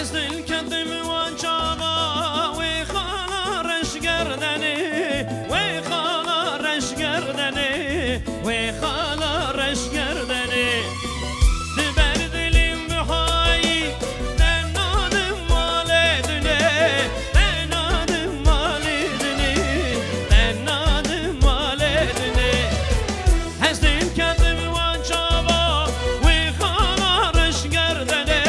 از دل کدم و جاوا و خالارش گردنه و خالارش گردنه و خالارش گردنه دبر دلیم بهای دنادم والدنه دنادم والدنه دنادم والدنه از دل کدم و جاوا و خالارش گردنه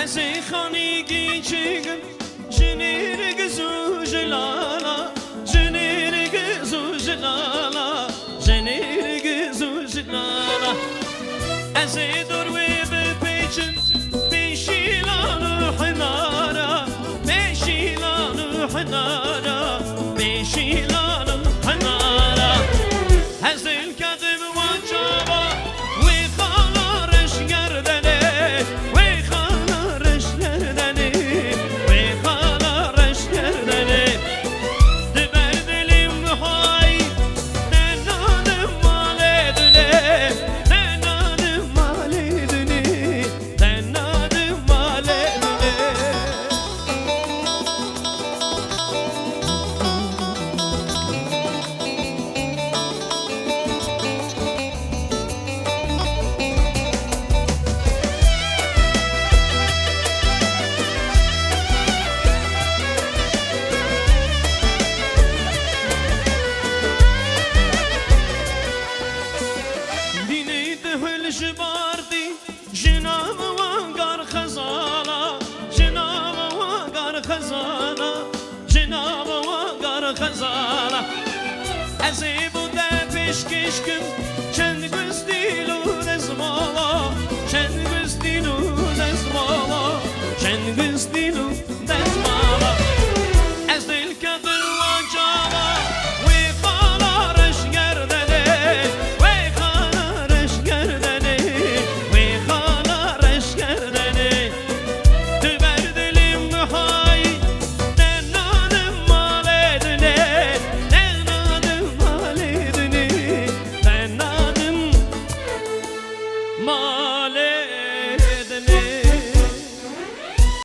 هزی خانگی چیگم جنیر گزو جلالا جنیر گزو جلالا جنیر گزو جلالا هزی دروی بپیچن بیشیلان حنارا بیشیلان حنارا بیشیلان حنارا هزی الكذب وجابا وخالارش گردنه جباردي جناب وانقر خزانة جناب وانقر خزانة جناب وانقر خزانة أزيب ذا بشكشكم